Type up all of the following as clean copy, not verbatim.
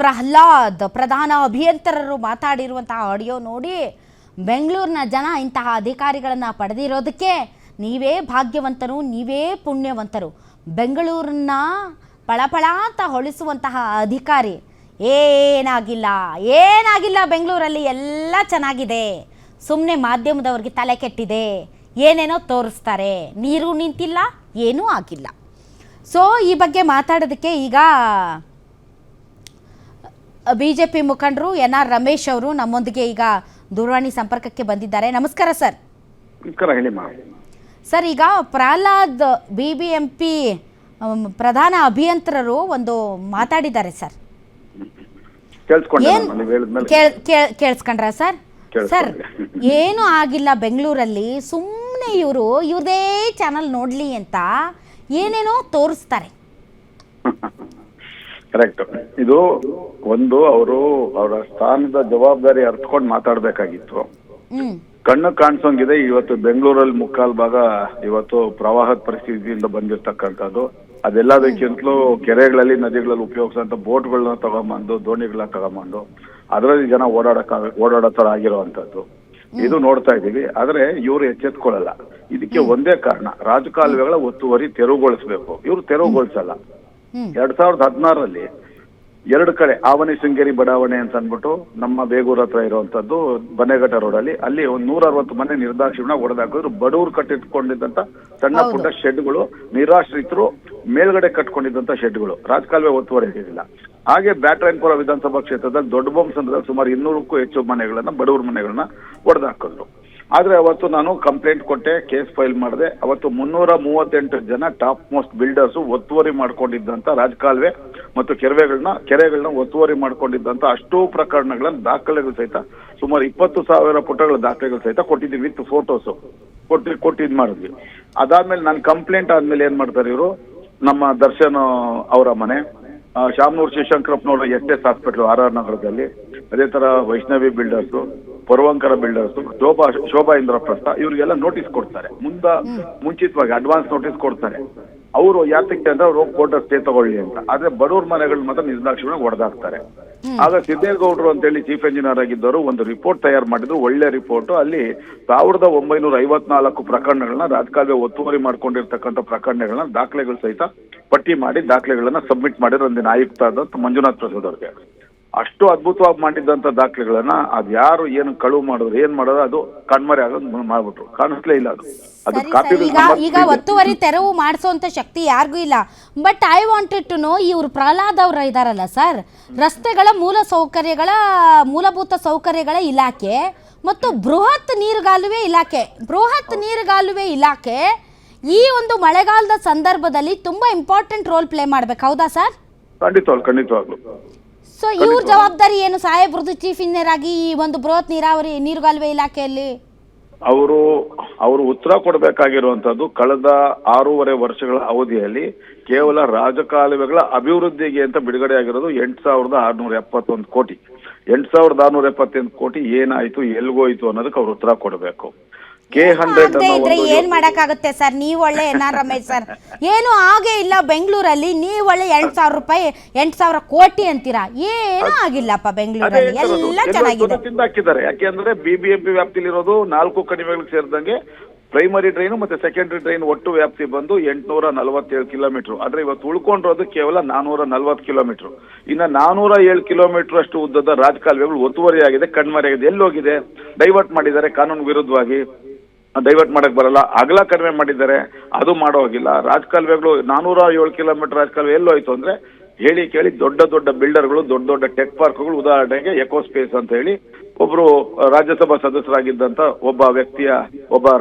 ಪ್ರಹ್ಲಾದ್ ಪ್ರಧಾನ ಅಭಿಯಂತರರು ಮಾತಾಡಿರುವಂತಹ ಆಡಿಯೋ ನೋಡಿ ಬೆಂಗಳೂರಿನ ಜನ ಇಂತಹ ಅಧಿಕಾರಿಗಳನ್ನು ಪಡೆದಿರೋದಕ್ಕೆ ನೀವೇ ಭಾಗ್ಯವಂತರು, ನೀವೇ ಪುಣ್ಯವಂತರು. ಬೆಂಗಳೂರನ್ನ ಪಳಪಳ ಅಂತ ಹೊಳಿಸುವಂತಹ ಅಧಿಕಾರಿ ಏನಾಗಿಲ್ಲ ಬೆಂಗಳೂರಲ್ಲಿ ಎಲ್ಲ ಚೆನ್ನಾಗಿದೆ. ಸುಮ್ಮನೆ ಮಾಧ್ಯಮದವ್ರಿಗೆ ತಲೆ ಕೆಟ್ಟಿದೆ, ಏನೇನೋ ತೋರಿಸ್ತಾರೆ, ನೀರು ನಿಂತಿಲ್ಲ, ಏನೂ ಆಗಿಲ್ಲ. ಸೊ ಈ ಬಗ್ಗೆ ಮಾತಾಡೋದಕ್ಕೆ ಈಗ ಬಿಜೆಪಿ ಮುಖಂಡರು NR ರಮೇಶ್ ಅವರು ನಮ್ಮೊಂದಿಗೆ ಈಗ ದೂರವಾಣಿ ಸಂಪರ್ಕಕ್ಕೆ ಬಂದಿದ್ದಾರೆ. ನಮಸ್ಕಾರ ಸರ್. ನಮಸ್ಕಾರ, ಹೇಳಿ ಸರ್, ಈಗ ಪ್ರಹ್ಲಾದ್ BBMP ಪ್ರಧಾನ ಅಭಿಯಂತರರು ಒಂದು ಮಾತಾಡಿದ್ದಾರೆ ಸರ್. ಕೇಳಿಸ್ಕೊಂಡ್ರ ಸರ್? ಸರ್, ಏನು ಆಗಿಲ್ಲ ಬೆಂಗಳೂರಲ್ಲಿ, ಸುಮ್ಮನೆ ಇವ್ರದೇ ಚಾನಲ್ ನೋಡ್ಲಿ ಅಂತ ಏನೇನೋ ತೋರಿಸ್ತಾರೆ. ಕರೆಕ್ಟ್. ಇದು ಒಂದು ಅವರ ಸ್ಥಾನದ ಜವಾಬ್ದಾರಿ ಅರ್ಥಕೊಂಡು ಮಾತಾಡ್ಬೇಕಾಗಿತ್ತು. ಕಣ್ಣು ಕಾಣಿಸೋಂಗಿದೆ. ಇವತ್ತು ಬೆಂಗಳೂರಲ್ಲಿ ಮುಕ್ಕಾಲ್ ಭಾಗ ಇವತ್ತು ಪ್ರವಾಹದ ಪರಿಸ್ಥಿತಿಯಿಂದ ಬಂದಿರತಕ್ಕಂಥದ್ದು. ಅದೆಲ್ಲದಕ್ಕಿಂತಲೂ ಕೆರೆಗಳಲ್ಲಿ, ನದಿಗಳಲ್ಲಿ ಉಪಯೋಗಿಸುವಂತ ಬೋಟ್ಗಳನ್ನ ತಗೊಂಬಂದು, ದೋಣಿಗಳನ್ನ ತಗೊಂಬಂದು ಅದರಲ್ಲಿ ಜನ ಓಡಾಡೋ ತರ ಆಗಿರುವಂತದ್ದು ಇದು ನೋಡ್ತಾ ಇದೀವಿ. ಆದ್ರೆ ಇವರು ಎಚ್ಚೆತ್ಕೊಳ್ಳಲ್ಲ. ಇದಕ್ಕೆ ಒಂದೇ ಕಾರಣ, ರಾಜಕಾಲುವೆಗಳ ಒತ್ತುವರಿ ತೆರವುಗೊಳಿಸ್ಬೇಕು. ಇವರು ತೆರವುಗೊಳಿಸಲ್ಲ. 2016ರಲ್ಲಿ 2 ಕಡೆ ಆವನಿ ಶೃಂಗೇರಿ ಬಡಾವಣೆ ಅಂತ ಅಂದ್ಬಿಟ್ಟು ನಮ್ಮ ಬೇಗೂರ್ ಹತ್ರ ಇರುವಂತದ್ದು ಬನ್ನೇಘಟ್ಟ ರೋಡಲ್ಲಿ, ಅಲ್ಲಿ ಒಂದು 160 ಮನೆ ನಿರ್ದಾಕ್ಷಿಣ್ಯ ಹೊಡೆದಾಕಿದ್ರು. ಬಡವರು ಕಟ್ಟಿಟ್ಕೊಂಡಿದ್ದಂತ ಸಣ್ಣ ಪುಟ್ಟ ಶೆಡ್ಗಳು, ನಿರಾಶ್ರಿತರು ಮೇಲ್ಗಡೆ ಕಟ್ಕೊಂಡಿದ್ದಂತ ಶೆಡ್ಗಳು, ರಾಜಕಾಲುವೆ ಒತ್ತುವರಿ ಇರಲಿಲ್ಲ. ಹಾಗೆ ಬ್ಯಾಟರಾಯನಪುರ ವಿಧಾನಸಭಾ ಕ್ಷೇತ್ರದಲ್ಲಿ ದೊಡ್ಡಬೊಮ್ಮಸಂದ್ರದಲ್ಲಿ ಸುಮಾರು 200ಕ್ಕೂ ಹೆಚ್ಚು ಮನೆಗಳನ್ನ, ಬಡವ್ರ ಮನೆಗಳನ್ನ ಹೊಡೆದಾಕಿದ್ರು. ಆದ್ರೆ ಅವತ್ತು ನಾನು ಕಂಪ್ಲೇಂಟ್ ಕೊಟ್ಟೆ, ಕೇಸ್ ಫೈಲ್ ಮಾಡಿದೆ. ಅವತ್ತು 338 ಜನ ಟಾಪ್ ಮೋಸ್ಟ್ ಬಿಲ್ಡರ್ಸ್ ಒತ್ತುವರಿ ಮಾಡ್ಕೊಂಡಿದ್ದಂತ ರಾಜಕಾಲುವೆ ಮತ್ತು ಕೆರೆಗಳನ್ನ ಒತ್ತುವರಿ ಮಾಡ್ಕೊಂಡಿದ್ದಂತ ಅಷ್ಟೂ ಪ್ರಕರಣಗಳನ್ನ ದಾಖಲೆಗಳು ಸಹಿತ ಸುಮಾರು 20,000 ಪುಟಗಳ ದಾಖಲೆಗಳು ಸಹಿತ ಕೊಟ್ಟಿದ್ವಿ, ವಿತ್ ಫೋಟೋಸ್ ಕೊಟ್ಟಿದ್ ಮಾಡಿದ್ವಿ. ಅದಾದ್ಮೇಲೆ ನಾನು ಕಂಪ್ಲೇಂಟ್ ಆದ್ಮೇಲೆ ಏನ್ ಮಾಡ್ತಾರೆ ಇವರು, ನಮ್ಮ ದರ್ಶನ್ ಅವರ ಮನೆ, ಶಾಮನೂರು ಶಿವಶಂಕರಪ್ಪನವರ SS ಹಾಸ್ಪಿಟಲ್ RR ನಗರದಲ್ಲಿ, ಅದೇ ತರ ವೈಷ್ಣವಿ ಬಿಲ್ಡರ್ಸ್, ಪುರವಂಕರ ಬಿಲ್ಡರ್ಸ್, ಶೋಭಾ ಇಂದ್ರಪ್ರಸ್ಥ, ಇವ್ರಿಗೆಲ್ಲ ನೋಟಿಸ್ ಕೊಡ್ತಾರೆ. ಮುಂಚಿತವಾಗಿ ಅಡ್ವಾನ್ಸ್ ನೋಟಿಸ್ ಕೊಡ್ತಾರೆ. ಅವರು ಯಾತಕ್ಕೆ ಅಂದ್ರೆ ಅವ್ರು ಕೋರ್ಟ್ ಸ್ಟೇ ತಗೊಳ್ಳಿ ಅಂತ. ಆದ್ರೆ ಬಡವ್ರ ಮನೆಗಳು ಮಾತ್ರ ನಿರ್ದಾಕ್ಷಿಣ್ಯ ಹೊಡೆದಾಕ್ತಾರೆ. ಆಗ ಸಿದ್ದೇಗೌಡರು ಅಂತೇಳಿ ಚೀಫ್ ಇಂಜಿನಿಯರ್ ಆಗಿದ್ದವರು ಒಂದು ರಿಪೋರ್ಟ್ ತಯಾರು ಮಾಡಿದ್ರು, ಒಳ್ಳೆ ರಿಪೋರ್ಟ್. ಅಲ್ಲಿ 1954 ಪ್ರಕರಣಗಳನ್ನ, ರಾಜಕಾಲುವೆ ಒತ್ತುವರಿ ಮಾಡ್ಕೊಂಡಿರ್ತಕ್ಕಂಥ ಪ್ರಕರಣಗಳನ್ನ ದಾಖಲೆಗಳು ಸಹಿತ ಪಟ್ಟಿ ಮಾಡಿ ದಾಖಲೆಗಳನ್ನ ಸಬ್ಮಿಟ್ ಮಾಡಿದ್ರು ಒಂದಿನ ಆಯುಕ್ತ ಆದಂತ ಮಂಜುನಾಥ್ ಪ್ರಸಾದ್ ಅವ್ರಿಗೆ. ಅಷ್ಟು ಅದ್ಭುತವಾಗಿ ಮಾಡಿದಂತ ದಾಖಲೆಗಳನ್ನ ಅದ್ ಯಾರು ಏನು ಕಳುವು ಮಾಡಿದ್ರು, ಏನ್ ಮಾಡೋದು, ಅದು ಕಣ್ಮರೆ ಆಗೋದು ಮಾಡ್ಬಿಟ್ರು. ಕಾಣಿಸ್ಲೇ ಇಲ್ಲ ಅದು ಕಾಪಿ. ಈಗ ಒತ್ತುವರಿ ತೆರವು ಮಾಡಿಸುವಂತ ಶಕ್ತಿ ಯಾರಿಗೂ ಇಲ್ಲ. But I wanted to know, ಇವ್ರು ಪ್ರಹ್ಲಾದ್ ಅವ್ರ ಇದಾರಲ್ಲ ಸರ್, ರಸ್ತೆಗಳ ಮೂಲಭೂತ ಸೌಕರ್ಯಗಳ ಇಲಾಖೆ ಮತ್ತು ಬೃಹತ್ ನೀರುಗಾಲುವೆ ಇಲಾಖೆ ಈ ಒಂದು ಮಳೆಗಾಲದ ಸಂದರ್ಭದಲ್ಲಿ ತುಂಬಾ ಇಂಪಾರ್ಟೆಂಟ್ ರೋಲ್ ಪ್ಲೇ ಮಾಡ್ಬೇಕು, ಹೌದಾ ಸರ್? ಖಂಡಿತವಾಗ್ಲು. ಸೊ ಇವ್ರ ಜವಾಬ್ದಾರಿ ಏನು ಸಾಹೇಬ್ರದ್ದು ಚೀಫ್ ಇಂಜಿನಿಯರ್ ಆಗಿ ಈ ಒಂದು ಬೃಹತ್ ನೀರುಗಾಲುವೆ ಇಲಾಖೆಯಲ್ಲಿ? ಅವರು ಉತ್ತರ ಕೊಡಬೇಕಾಗಿರುವಂತದ್ದು, ಕಳೆದ 6.5 ವರ್ಷಗಳ ಅವಧಿಯಲ್ಲಿ ಕೇವಲ ರಾಜಕಾಲುವೆಗಳ ಅಭಿವೃದ್ಧಿಗೆ ಅಂತ ಬಿಡುಗಡೆ ಆಗಿರೋದು 8,671 ಕೋಟಿ. 8,671 ಕೋಟಿ ಏನಾಯ್ತು, ಎಲ್ಗೋಯ್ತು ಅನ್ನೋದಕ್ಕೆ ಅವ್ರು ಉತ್ತರ ಕೊಡಬೇಕು. ಏನ್ ಮಾಡಕ್ಕಾಗುತ್ತೆ ಸರ್? ನೀವು ಒಳ್ಳೆ NR ರಮೇಶ್ ಸರ್, ಏನು ಹಾಗೆ ಇಲ್ಲ ಬೆಂಗಳೂರಲ್ಲಿ. ನೀವು ಒಳ್ಳೆ 8,000 ಕೋಟಿ ಅಂತೀರಾ, ಏನೂ ಆಗಿಲ್ಲಪ್ಪ ಬೆಂಗಳೂರಲ್ಲಿ, ಎಲ್ಲ ಚೆನ್ನಾಗಿದೆ. ಹಾಕಿದ್ದಾರೆ. ಯಾಕೆಂದ್ರೆ BBMP ವ್ಯಾಪ್ತಿಲಿರೋದು 4 ಕಣಿವೆಗಳಿಗೆ ಸೇರಿದಂಗೆ ಪ್ರೈಮರಿ ಡ್ರೈನ್ ಮತ್ತೆ ಸೆಕೆಂಡರಿ ಡ್ರೈನ್ ಒಟ್ಟು ವ್ಯಾಪ್ತಿ ಬಂದು 847 ಕಿಲೋಮೀಟರ್. ಆದ್ರೆ ಇವತ್ತು ಉಳ್ಕೊಂಡಿರೋದು ಕೇವಲ 440 ಕಿಲೋಮೀಟರ್. ಇನ್ನ 407 ಕಿಲೋಮೀಟರ್ ಅಷ್ಟು ಉದ್ದದ ರಾಜಕಾಲುವೆಗಳು ಒತ್ತುವರಿ ಆಗಿದೆ, ಕಣ್ಮರೆಯಾಗಿದೆ. ಎಲ್ಲೋಗಿದೆ? ಡೈವರ್ಟ್ ಮಾಡಿದ್ದಾರೆ, ಕಾನೂನು ವಿರುದ್ಧವಾಗಿ. ಡೈವರ್ಟ್ ಮಾಡಕ್ ಬರಲ್ಲ. ಅಗಲ ಕಡಿಮೆ ಮಾಡಿದ್ದಾರೆ, ಅದು ಮಾಡೋ ಹೋಗಿಲ್ಲ. ರಾಜಕಾಲುವೆಗಳು 407 ಕಿಲೋಮೀಟರ್ ರಾಜಕಾಲುವೆ ಎಲ್ಲೋಯ್ತು ಅಂದ್ರೆ ಹೇಳಿ ಕೇಳಿ ದೊಡ್ಡ ಬಿಲ್ಡರ್ಗಳು, ದೊಡ್ಡ ಟೆಕ್ ಪಾರ್ಕ್ಗಳು, ಉದಾಹರಣೆಗೆ ಎಕೋಸ್ಪೇಸ್ ಅಂತ ಹೇಳಿ ಒಬ್ರು ರಾಜ್ಯಸಭಾ ಸದಸ್ಯರಾಗಿದ್ದಂತ ಒಬ್ಬ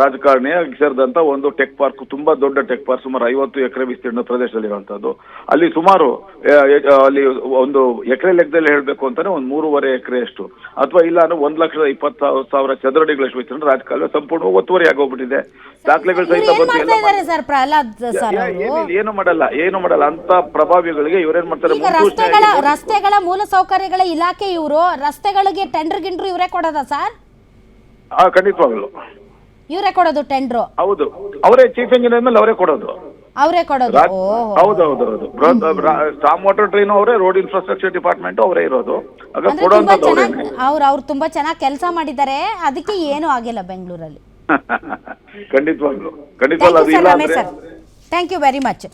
ರಾಜಕಾರಣಿಯ ಸೇರಿದಂತ ಒಂದು ಟೆಕ್ ಪಾರ್ಕ್, ತುಂಬಾ ದೊಡ್ಡ ಟೆಕ್ ಪಾರ್ಕ್, ಸುಮಾರು 50 ಎಕರೆ ವಿಸ್ತೀರ್ಣ ಪ್ರದೇಶದಲ್ಲಿರುವಂತದ್ದು. ಅಲ್ಲಿ ಸುಮಾರು ಅಲ್ಲಿ ಒಂದು ಎಕರೆ ಲೆಕ್ಕದಲ್ಲಿ ಹೇಳ್ಬೇಕು ಅಂತಾನೆ ಒಂದು 3.5 ಎಕರೆ ಅಷ್ಟು, ಅಥವಾ ಇಲ್ಲ ಅಂದ್ರೆ 1,20,000 ಚದರಡಿಗಳಷ್ಟು ವಿಸ್ತೀರ್ಣ ರಾಜಕಾಲುವೆ ಸಂಪೂರ್ಣ ಒತ್ತುವರಿ ಆಗೋಗ್ಬಿಟ್ಟಿದೆ. ದಾಖಲೆಗಳು ಸಹಿತ ಏನು ಮಾಡಲ್ಲ ಅಂತ ಪ್ರಭಾವಿಗಳಿಗೆ ಇವರೇನ್ ಮಾಡ್ತಾರೆ, ರಸ್ತೆಗಳ ಮೂಲ ಸೌಕರ್ಯಗಳ ಇಲಾಖೆ ಇವರು ರಸ್ತೆಗಳಿಗೆ ಟೆಂಡರ್ ಗಿಂಡ್ರು ಇವರೇ ಕೊಡೋದಾ ಸರ್? ಖಂಡಿತವಾಗ್ಲು ಇವರೇ ಕೊಡೋದು ಟೆಂಡರ್. ಹೌದು, ಅವರೇ ಚೀಫ್ ಇಂಜಿನಿಯರ್ ಮೇಲೆ ಅವರೇ ಕೊಡೋದು. ಅವರೇ ಕೊಡೋದು. ಓ ಹೌದೌದೌದು. ಸ್ಟಾಮ್ ವಾಟರ್ ಟ್ರೈನ್ ಅವರೇ, ರೋಡ್ ಇನ್ಫ್ರಾಸ್ಟ್ರಕ್ಚರ್ ಡಿಪಾರ್ಟ್ಮೆಂಟ್ ಅವರೇ ಇರೋದು. ಆಗ ಅಂದ್ರೆ ತುಂಬಾ ಕೊಡುವಂತದ್ದು ಚೆನ್ನಾಗಿ ಅವರೇನೆ. ಅವ್ರು ತುಂಬಾ ಚೆನ್ನಾಗಿ ಕೆಲಸ ಮಾಡಿದ್ದಾರೆ, ಅದಕ್ಕೆ ಏನೂ ಆಗಿಲ್ಲ ಬೆಂಗಳೂರಲ್ಲಿ. ಖಂಡಿತವಾಗ್ಲು ಥ್ಯಾಂಕ್ ಯು ಅದು ಸರ್ ಇಲ್ಲ ರಮೇಶ್ ಅಂದ್ರೆ sir, thank you very much.